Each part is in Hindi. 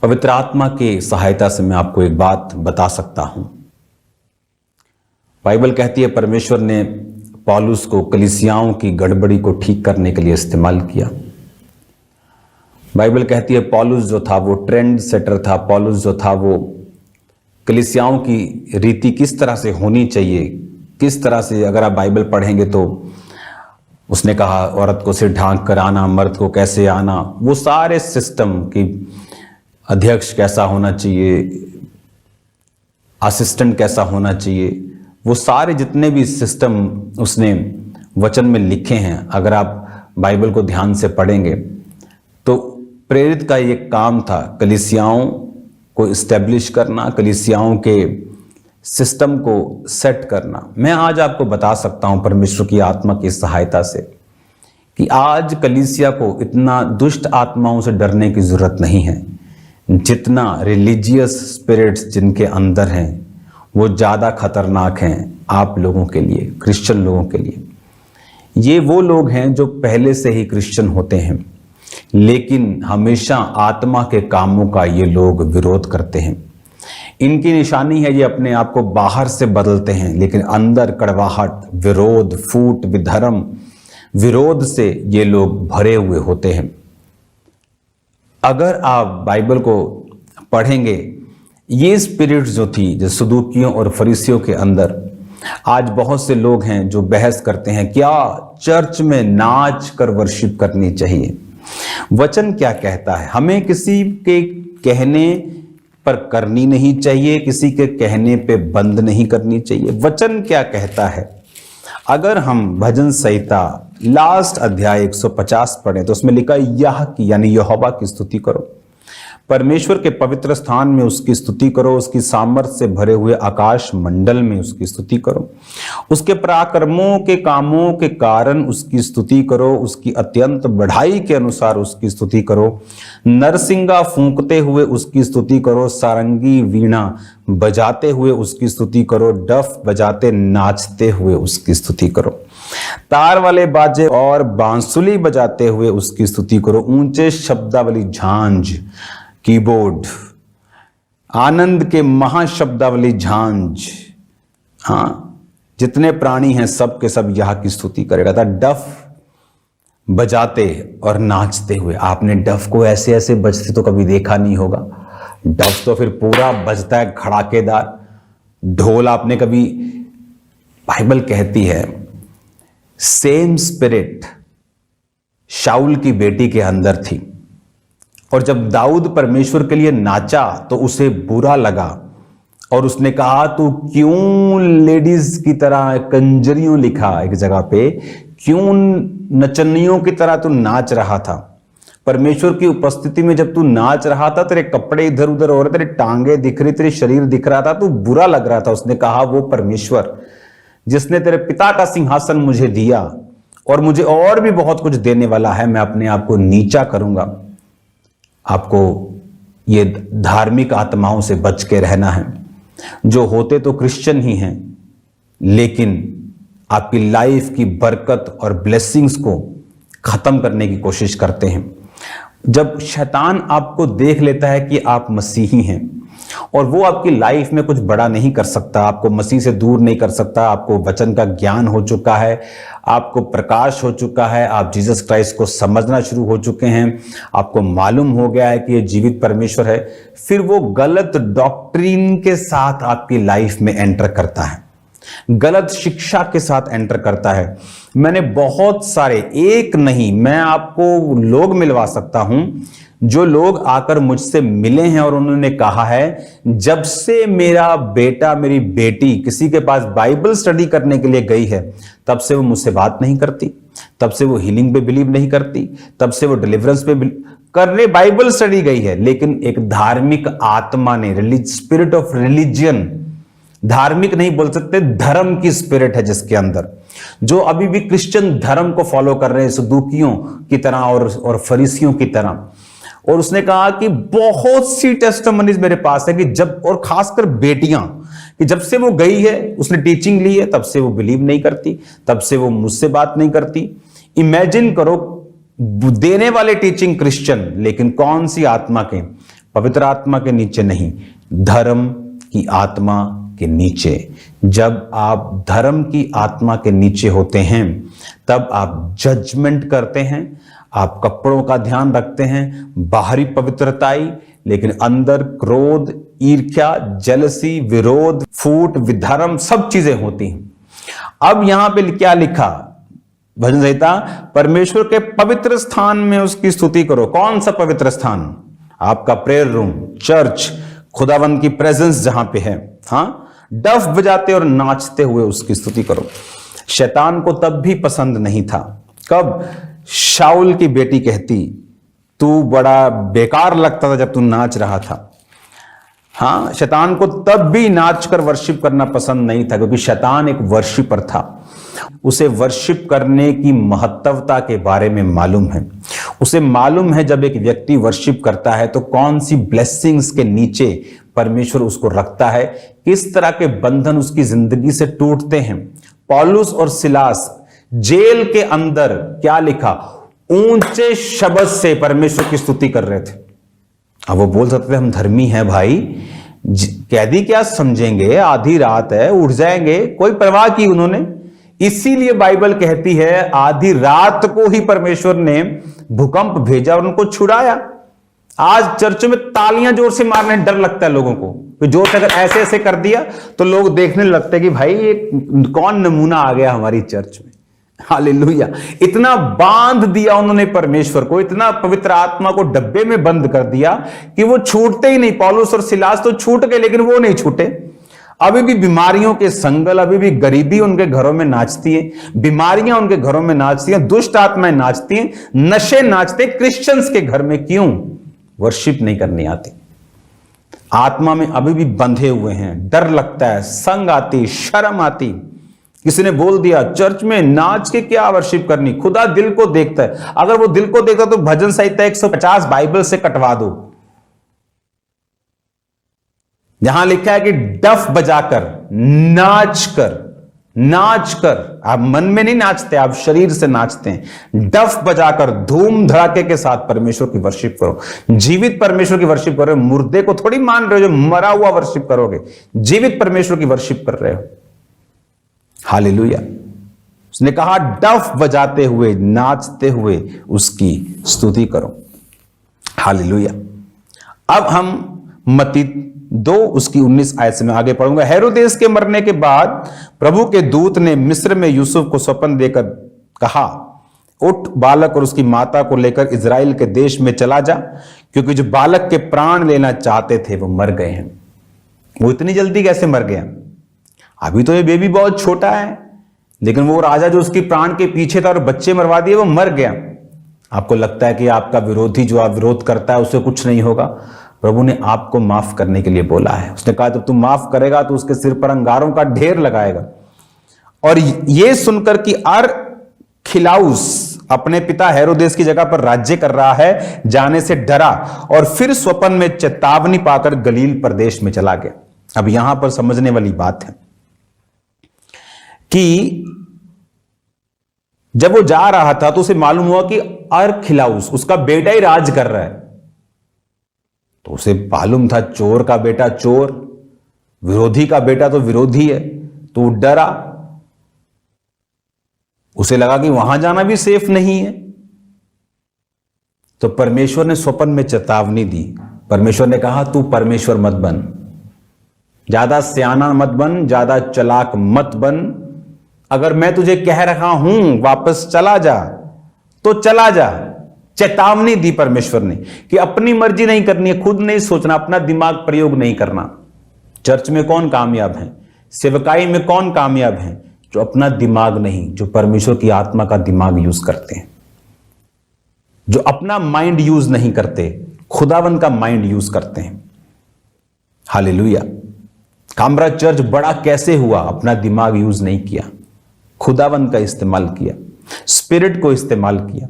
पवित्र आत्मा की सहायता से मैं आपको एक बात बता सकता हूं। बाइबल कहती है परमेश्वर ने पौलुस को कलीसियाओं की गड़बड़ी को ठीक करने के लिए इस्तेमाल किया। बाइबल कहती है पौलुस जो था वो ट्रेंड सेटर था। पौलुस जो था वो कलीसियाओं की रीति किस तरह से होनी चाहिए, किस तरह से, अगर आप बाइबल पढ़ेंगे तो उसने कहा औरत को सिर ढांक कर आना, मर्द को कैसे आना, वो सारे सिस्टम की अध्यक्ष कैसा होना चाहिए, असिस्टेंट कैसा होना चाहिए, वो सारे जितने भी सिस्टम उसने वचन में लिखे हैं, अगर आप बाइबल को ध्यान से पढ़ेंगे तो प्रेरित का ये काम था कलीसियाओं को इस्टेब्लिश करना, कलीसियाओं के सिस्टम को सेट करना। मैं आज आपको बता सकता हूं परमेश्वर की आत्मा की सहायता से कि आज कलीसिया को इतना दुष्ट आत्माओं से डरने की जरूरत नहीं है। जितना रिलीजियस स्पिरिट्स जिनके अंदर हैं वो ज़्यादा खतरनाक हैं आप लोगों के लिए, क्रिश्चियन लोगों के लिए। ये वो लोग हैं जो पहले से ही क्रिश्चियन होते हैं, लेकिन हमेशा आत्मा के कामों का ये लोग विरोध करते हैं। इनकी निशानी है ये अपने आप को बाहर से बदलते हैं, लेकिन अंदर कड़वाहट, विरोध, फूट, विधर्म, विरोध से ये लोग भरे हुए होते हैं। अगर आप बाइबल को पढ़ेंगे, ये स्पिरिट जो थी जो सदूकियों और फरीसियों के अंदर, आज बहुत से लोग हैं जो बहस करते हैं क्या चर्च में नाच कर वर्शिप करनी चाहिए। वचन क्या कहता है? हमें किसी के कहने पर करनी नहीं चाहिए, किसी के कहने पे बंद नहीं करनी चाहिए। वचन क्या कहता है? अगर हम भजन संहिता लास्ट अध्याय 150 पढ़ें तो उसमें लिखा यह की यानी यहोवा की स्तुति करो, परमेश्वर के पवित्र स्थान में उसकी स्तुति करो, उसकी सामर्थ से भरे हुए आकाश मंडल में उसकी स्तुति करो, उसके पराक्रमों के कामों के कारण उसकी स्तुति करो, उसकी अत्यंत बढ़ाई के अनुसार उसकी स्तुति करो, नरसिंगा फूंकते हुए उसकी स्तुति करो, सारंगी वीणा बजाते हुए उसकी स्तुति करो, डफ बजाते नाचते हुए उसकी स्तुति करो, तार वाले बाजे और बांसुली बजाते हुए उसकी स्तुति करो, ऊंचे शब्दावली झांझ, कीबोर्ड, आनंद के महाशब्दावली झांझ, हाँ, जितने प्राणी हैं सब के सब यह की स्तुति करेगा। था डफ बजाते और नाचते हुए। आपने डफ को ऐसे ऐसे बजते तो कभी देखा नहीं होगा। डफ तो फिर पूरा बजता है खड़ाकेदार। ढोल आपने कभी, बाइबल कहती है सेम स्पिरिट शाऊल की बेटी के अंदर थी, और जब दाऊद परमेश्वर के लिए नाचा तो उसे बुरा लगा और उसने कहा तू क्यों लेडीज की तरह, कंजरियों लिखा एक जगह पे, क्यों नचनियों की तरह तू नाच रहा था। परमेश्वर की उपस्थिति में जब तू नाच रहा था, तेरे कपड़े इधर उधर हो रहे, तेरे टांगे दिख रही, तेरे शरीर दिख रहा था, तू बुरा लग रहा था। उसने कहा वो परमेश्वर जिसने तेरे पिता का सिंहासन मुझे दिया और मुझे और भी बहुत कुछ देने वाला है, मैं अपने आप को नीचा करूंगा। आपको ये धार्मिक आत्माओं से बच के रहना है, जो होते तो क्रिश्चियन ही हैं, लेकिन आपकी लाइफ की बरकत और ब्लेसिंग्स को खत्म करने की कोशिश करते हैं। जब शैतान आपको देख लेता है कि आप मसीही हैं और वो आपकी लाइफ में कुछ बड़ा नहीं कर सकता, आपको मसीह से दूर नहीं कर सकता, आपको वचन का ज्ञान हो चुका है, आपको प्रकाश हो चुका है, आप जीसस क्राइस्ट को समझना शुरू हो चुके हैं, आपको मालूम हो गया है कि ये जीवित परमेश्वर है, फिर वो गलत डॉक्ट्रिन के साथ आपकी लाइफ में एंटर करता है, गलत शिक्षा के साथ एंटर करता है। मैंने बहुत सारे, एक नहीं, मैं आपको लोग मिलवा सकता हूं जो लोग आकर मुझसे मिले हैं और उन्होंने कहा है जब से मेरा बेटा, मेरी बेटी किसी के पास बाइबल स्टडी करने के लिए गई है, तब से वो मुझसे बात नहीं करती, तब से वो हीलिंग पे बिलीव नहीं करती, तब से वो डिलीवरेंस पे करने बाइबल स्टडी गई है। लेकिन एक धार्मिक आत्मा ने, स्पिरिट ऑफ रिलीजियन, धार्मिक नहीं बोल सकते, धर्म की स्पिरिट है जिसके अंदर, जो अभी भी क्रिश्चियन धर्म को फॉलो कर रहे हैं सदूकियों की तरह और फरीसियों की तरह। और उसने कहा कि बहुत सी टेस्टिमनीज मेरे पास है कि जब, और खासकर बेटियां, कि जब से वो गई है, उसने टीचिंग ली है, तब से वो बिलीव नहीं करती, तब से वो मुझसे बात नहीं करती। इमेजिन करो, देने वाले टीचिंग क्रिश्चियन, लेकिन कौन सी आत्मा के? पवित्र आत्मा के नीचे नहीं, धर्म की आत्मा के नीचे। जब आप धर्म की आत्मा के नीचे होते हैं तब आप जजमेंट करते हैं, आप कपड़ों का ध्यान रखते हैं, बाहरी पवित्रताई, लेकिन अंदर क्रोध, ईर्ष्या, जेलसी, विरोध, फूट, विधर्म सब चीजें होती हैं। अब यहां पे क्या लिखा भजन संहिता, परमेश्वर के पवित्र स्थान में उसकी स्तुति करो। कौन सा पवित्र स्थान? आपका प्रेयर रूम, चर्च, खुदावंद की प्रेजेंस जहां पे है। हाँ, डफ बजाते और नाचते हुए उसकी स्तुति करो। शैतान को तब भी पसंद नहीं था। कब? शाऊल की बेटी कहती, तू बड़ा बेकार लगता था जब तू नाच रहा था। हाँ, शैतान को तब भी नाचकर वर्शिप करना पसंद नहीं था, क्योंकि शैतान एक वर्शिपर था। उसे वर्शिप करने की महत्वता के बारे में मालूम है। उसे मालूम है जब एक व्यक्ति वर्शिप करता है तो कौन सी ब्लेसिंग्स के नीचे परमेश्वर उसको रखता है, किस तरह के बंधन उसकी जिंदगी से टूटते हैं। पौलुस और सिलास जेल के अंदर क्या लिखा, ऊंचे शब्द से परमेश्वर की स्तुति कर रहे थे। अब वो बोल सकते थे हम धर्मी हैं भाई, कैदी क्या समझेंगे, आधी रात है, उठ जाएंगे, कोई परवाह की उन्होंने। इसीलिए बाइबल कहती है आधी रात को ही परमेश्वर ने भूकंप भेजा और उनको छुड़ाया। आज चर्चों में तालियां जोर से मारने डर लगता है लोगों को, तो जोर से अगर ऐसे ऐसे कर दिया तो लोग देखने लगते हैं कि भाई ये कौन नमूना आ गया हमारी चर्च में। हालेलुया। इतना बांध दिया उन्होंने परमेश्वर को, इतना पवित्र आत्मा को डब्बे में बंद कर दिया कि वो छूटते ही नहीं। पौलुस और सिलास तो छूट गए लेकिन वो नहीं छूटे। अभी भी बीमारियों के संगल, अभी भी गरीबी उनके घरों में नाचती है, बीमारियां उनके घरों में नाचती हैं, दुष्ट आत्माएं नाचती हैं, नशे नाचते। क्रिश्चियंस के घर में क्यों वर्शिप नहीं करनी आती? आत्मा में अभी भी बंधे हुए हैं, डर लगता है, संग आती, शर्म आती। किसी ने बोल दिया चर्च में नाच के क्या वर्शिप करनी, खुदा दिल को देखता है। अगर वो दिल को देखता तो भजन संहिता 150 बाइबल से कटवा दो, जहां लिखा है कि डफ बजाकर, नाचकर, आप मन में नहीं नाचते, आप शरीर से नाचते हैं। डफ बजाकर धूम धड़ाके के साथ परमेश्वर की वर्शिप करो। जीवित परमेश्वर की वर्शिप करो। मुर्दे को थोड़ी मान रहे हो जो मरा हुआ वर्शिप करोगे, जीवित परमेश्वर की वर्शिप कर रहे हो। हालेलुया। उसने कहा डफ बजाते हुए, नाचते हुए उसकी स्तुति करो। हालेलुया। अब हम मत्ती 2 उसकी 19 आयत से मैं आगे पढ़ूंगा। हेरोदेस के मरने के बाद प्रभु के दूत ने मिस्र में यूसुफ को स्वप्न देकर कहा, उठ, बालक और उसकी माता को लेकर इजराइल के देश में चला जा, क्योंकि जो बालक के प्राण लेना चाहते थे वो मर गए हैं। वो इतनी जल्दी कैसे मर गया? अभी तो ये बेबी बहुत छोटा है, लेकिन वो राजा जो उसकी प्राण के पीछे था और बच्चे मरवा दिए, वो मर गया। आपको लगता है कि आपका विरोधी जो आप विरोध करता है उसे कुछ नहीं होगा। प्रभु ने आपको माफ करने के लिए बोला है। उसने कहा जब तुम माफ करेगा तो उसके सिर पर अंगारों का ढेर लगाएगा। और ये सुनकर कि अरखिलाउस अपने पिता हेरोदेस की जगह पर राज्य कर रहा है, जाने से डरा और फिर स्वप्न में चेतावनी पाकर गलील प्रदेश में चला गया। अब यहां पर समझने वाली बात है कि जब वो जा रहा था तो उसे मालूम हुआ कि अरखिलाउस उसका बेटा ही राज कर रहा है। तो उसे मालूम था चोर का बेटा चोर, विरोधी का बेटा तो विरोधी है, तो वो डरा। उसे लगा कि वहां जाना भी सेफ नहीं है। तो परमेश्वर ने स्वप्न में चेतावनी दी। परमेश्वर ने कहा तू परमेश्वर मत बन, ज्यादा सियाना मत बन, ज्यादा चालाक मत बन। अगर मैं तुझे कह रहा हूं वापस चला जा तो चला जा। चेतावनी दी परमेश्वर ने कि अपनी मर्जी नहीं करनी है, खुद नहीं सोचना, अपना दिमाग प्रयोग नहीं करना। चर्च में कौन कामयाब है, सेवकाई में कौन कामयाब है? जो अपना दिमाग नहीं, जो परमेश्वर की आत्मा का दिमाग यूज करते हैं, जो अपना माइंड यूज नहीं करते, खुदावन का माइंड यूज करते हैं। हालेलुया। कामरा चर्च बड़ा कैसे हुआ? अपना दिमाग यूज नहीं किया, खुदावन का इस्तेमाल किया, स्पिरिट को इस्तेमाल किया।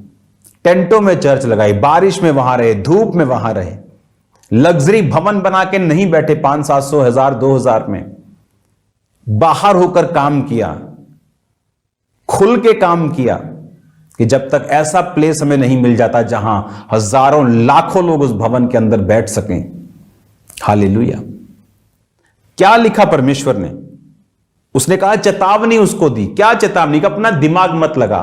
टेंटों में चर्च लगाई, बारिश में वहां रहे, धूप में वहां रहे, लग्जरी भवन बना के नहीं बैठे 500-700, 1000, 2000 में। बाहर होकर काम किया, खुल के काम किया, कि जब तक ऐसा प्लेस हमें नहीं मिल जाता जहां हजारों लाखों लोग उस भवन के अंदर बैठ सकें। हालेलुया। क्या लिखा परमेश्वर ने? उसने कहा चेतावनी उसको दी। क्या चेतावनी? का अपना दिमाग मत लगा।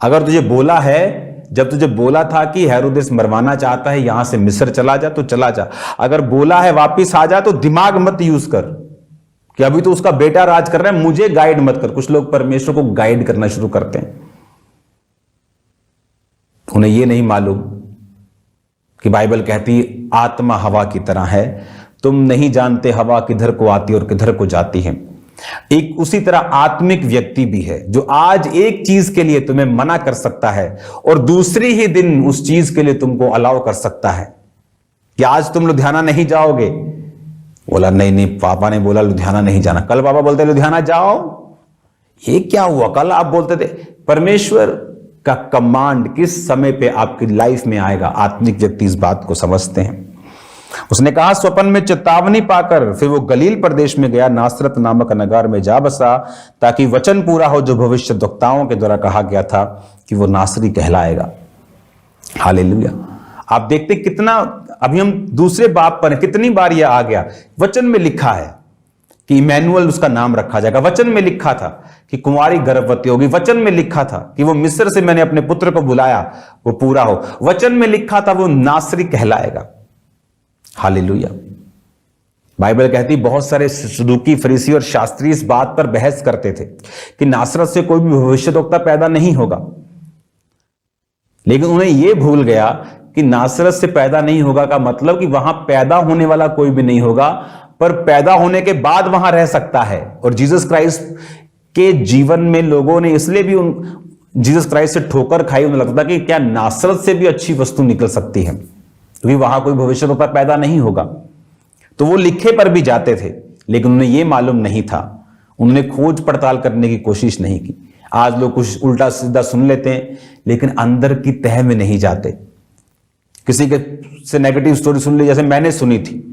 अगर तुझे बोला है, जब तुझे बोला था कि हेरोदेस मरवाना चाहता है, यहां से मिस्र चला जा, तो चला जा। अगर बोला है वापिस आ जा, तो दिमाग मत यूज कर कि अभी तो उसका बेटा राज कर रहा है, मुझे गाइड मत कर। कुछ लोग परमेश्वर को गाइड करना शुरू करते हैं। उन्हें यह नहीं मालूम कि बाइबल कहती आत्मा हवा की तरह है, तुम नहीं जानते हवा किधर को आती और किधर को जाती है। एक उसी तरह आत्मिक व्यक्ति भी है जो आज एक चीज के लिए तुम्हें मना कर सकता है और दूसरी ही दिन उस चीज के लिए तुमको अलाउ कर सकता है कि आज तुम लुधियाना नहीं जाओगे। बोला नहीं नहीं, पापा ने बोला लुधियाना नहीं जाना। कल पापा बोलते लुधियाना जाओ। ये क्या हुआ? कल आप बोलते थे। परमेश्वर का कमांड किस समय पे आपकी लाइफ में आएगा, आत्मिक व्यक्ति इस बात को समझते हैं। उसने कहा स्वप्न में चेतावनी पाकर फिर वो गलील प्रदेश में गया, नासरत नामक नगर में जा बसा, ताकि वचन पूरा हो जो भविष्यद्वक्ताओं के द्वारा कहा गया था कि वो नासरी कहलाएगा। हालेलुया। आप देखते कितना, अभी हम दूसरे बाब पर, कितनी बार यह आ गया। वचन में लिखा है कि इमैनुअल उसका नाम रखा जाएगा। वचन में लिखा था कि कुंवारी गर्भवती होगी। वचन में लिखा था कि वो मिस्र से मैंने अपने पुत्र को बुलाया, वो पूरा हो। वचन में लिखा था वो नासरी कहलाएगा। हालेलुया। बाइबल कहती बहुत सारे सदूकी, फरीसी और शास्त्री इस बात पर बहस करते थे कि नासरत से कोई भी भविष्यद्वक्ता पैदा नहीं होगा। लेकिन उन्हें यह भूल गया कि नासरत से पैदा नहीं होगा का मतलब कि वहां पैदा होने वाला कोई भी नहीं होगा, पर पैदा होने के बाद वहां रह सकता है। और जीसस क्राइस्ट के जीवन में लोगों ने इसलिए भी जीसस क्राइस्ट से ठोकर खाई। उन्हें लगता कि क्या नासरत से भी अच्छी वस्तु निकल सकती है, क्योंकि वहां कोई भविष्यद्वक्ता पैदा नहीं होगा। तो वो लिखे पर भी जाते थे, लेकिन उन्हें यह मालूम नहीं था। उन्होंने खोज पड़ताल करने की कोशिश नहीं की। आज लोग कुछ उल्टा सीधा सुन लेते हैं, लेकिन अंदर की तह में नहीं जाते। किसी के से नेगेटिव स्टोरी सुन ली, जैसे मैंने सुनी थी,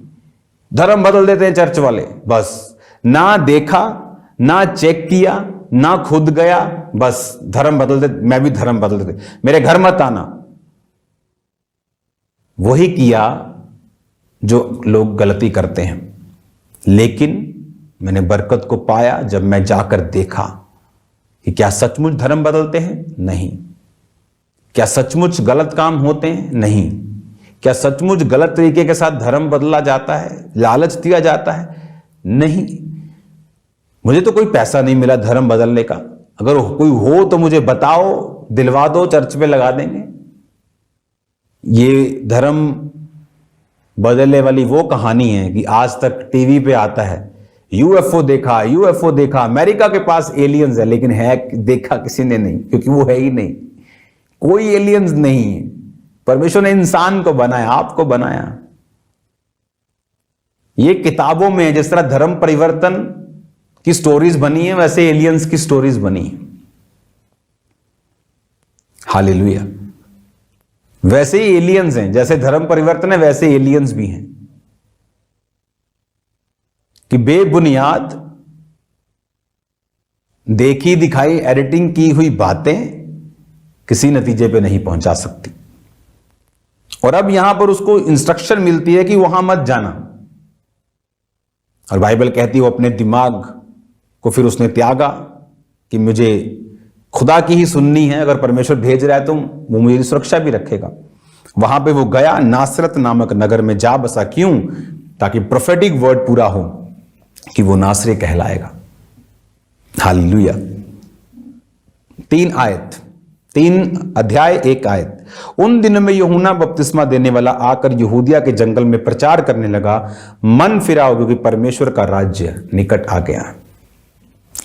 धर्म बदल देते हैं चर्च वाले। बस ना देखा, ना चेक किया, ना खुद गया, बस धर्म बदल दे, मैं भी धर्म बदल देते, मेरे घर मत आना। वही किया जो लोग गलती करते हैं। लेकिन मैंने बरकत को पाया जब मैं जाकर देखा कि क्या सचमुच धर्म बदलते हैं? नहीं। क्या सचमुच गलत काम होते हैं? नहीं। क्या सचमुच गलत तरीके के साथ धर्म बदला जाता है, लालच दिया जाता है? नहीं। मुझे तो कोई पैसा नहीं मिला धर्म बदलने का। अगर कोई हो तो मुझे बताओ, दिलवा दो, चर्च में लगा देंगे। ये धर्म बदलने वाली वो कहानी है कि आज तक टीवी पे आता है यूएफओ देखा, यूएफओ देखा, अमेरिका के पास एलियंस है, लेकिन है देखा किसी ने नहीं, क्योंकि वो है ही नहीं। कोई एलियंस नहीं है। परमेश्वर ने इंसान को बनाया, आपको बनाया। ये किताबों में जिस तरह धर्म परिवर्तन की स्टोरीज बनी है, वैसे एलियंस की स्टोरीज बनी है। हालेलुया। वैसे ही एलियंस हैं, जैसे धर्म परिवर्तन है वैसे एलियंस भी हैं कि बेबुनियाद देखी दिखाई एडिटिंग की हुई बातें किसी नतीजे पे नहीं पहुंचा सकती। और अब यहां पर उसको इंस्ट्रक्शन मिलती है कि वहां मत जाना। और बाइबल कहती है वो अपने दिमाग को फिर उसने त्यागा कि मुझे खुदा की ही सुननी है। अगर परमेश्वर भेज रहा है तो वो मेरी सुरक्षा भी रखेगा। वहां पे वो गया, नासरत नामक नगर में जा बसा। क्यों? ताकि प्रोफेटिक वर्ड पूरा हो कि वो नासरी कहलाएगा। हालेलुया। 3 अध्याय 1 आयत। उन दिनों में यूहन्ना बपतिस्मा देने वाला आकर यहूदिया के जंगल में प्रचार करने लगा, मन फिराओ क्योंकि परमेश्वर का राज्य निकट आ गया।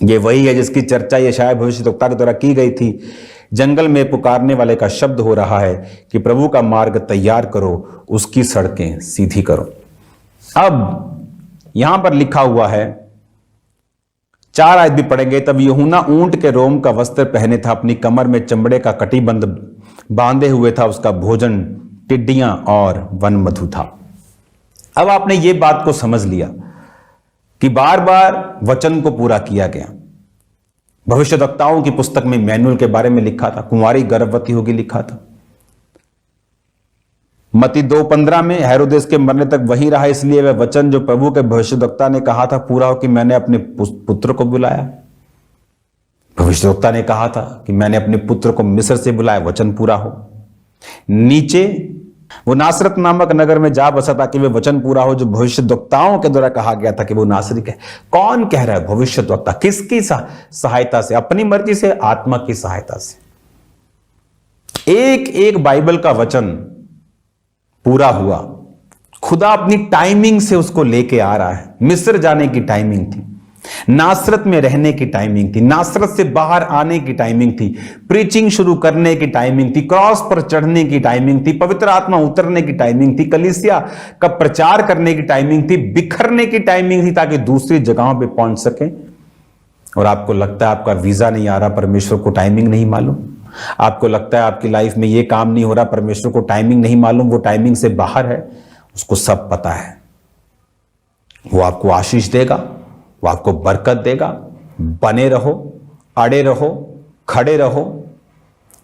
ये वही है जिसकी चर्चा यशायाह भविष्यद्वक्ता के द्वारा की गई थी। जंगल में पुकारने वाले का शब्द हो रहा है कि प्रभु का मार्ग तैयार करो, उसकी सड़कें सीधी करो। अब यहां पर लिखा हुआ है, 4 आयत भी पढ़ेंगे। तब यूहन्ना ऊंट के रोम का वस्त्र पहने था, अपनी कमर में चमड़े का कटिबंध बांधे हुए था, उसका भोजन टिड्डियां और वन मधु था। अब आपने ये बात को समझ लिया कि बार बार वचन को पूरा किया गया। भविष्यद्वक्ताओं की पुस्तक में मैनुअल के बारे में लिखा था, कुंवारी गर्भवती होगी लिखा था। मत्ती 2:15 में हेरोदेस के मरने तक वही रहा, इसलिए वह वचन जो प्रभु के भविष्यद्वक्ता ने कहा था पूरा हो कि मैंने अपने पुत्र को बुलाया। भविष्यद्वक्ता ने कहा था कि मैंने अपने पुत्र को मिस्र से बुलाया, वचन पूरा हो। नीचे वो नासरत नामक नगर में जा बसा ताकि वे वचन पूरा हो जो भविष्यद्वक्ताओं के द्वारा कहा गया था कि वो नासरिक है। कौन कह रहा है? भविष्यद्वक्ता। किसकी सहायता से? अपनी मर्जी से, आत्मा की सहायता से। एक एक बाइबल का वचन पूरा हुआ। खुदा अपनी टाइमिंग से उसको लेके आ रहा है। मिस्र जाने की टाइमिंग थी, नासरत में रहने की टाइमिंग थी, नासरत से बाहर आने की टाइमिंग थी, प्रीचिंग शुरू करने की टाइमिंग थी, क्रॉस पर चढ़ने की टाइमिंग थी, पवित्र आत्मा उतरने की टाइमिंग थी, कलीसिया का प्रचार करने की टाइमिंग थी, बिखरने की टाइमिंग थी ताकि दूसरी जगहों पे पहुंच सके। और आपको लगता है आपका वीजा नहीं आ रहा, परमेश्वर को टाइमिंग नहीं मालूम। आपको लगता है आपकी लाइफ में ये काम नहीं हो रहा, परमेश्वर को टाइमिंग नहीं मालूम, वो टाइमिंग से बाहर है। उसको सब पता है। वो आपको आशीष देगा, वो आपको बरकत देगा। बने रहो, अड़े रहो, खड़े रहो।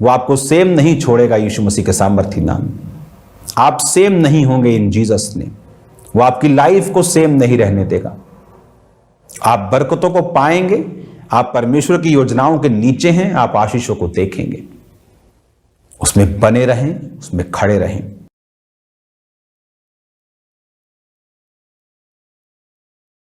वो आपको सेम नहीं छोड़ेगा यीशु मसीह के सामर्थी नाम। आप सेम नहीं होंगे इन जीसस ने। वो आपकी लाइफ को सेम नहीं रहने देगा। आप बरकतों को पाएंगे। आप परमेश्वर की योजनाओं के नीचे हैं, आप आशीषों को देखेंगे। उसमें बने रहें, उसमें खड़े रहें।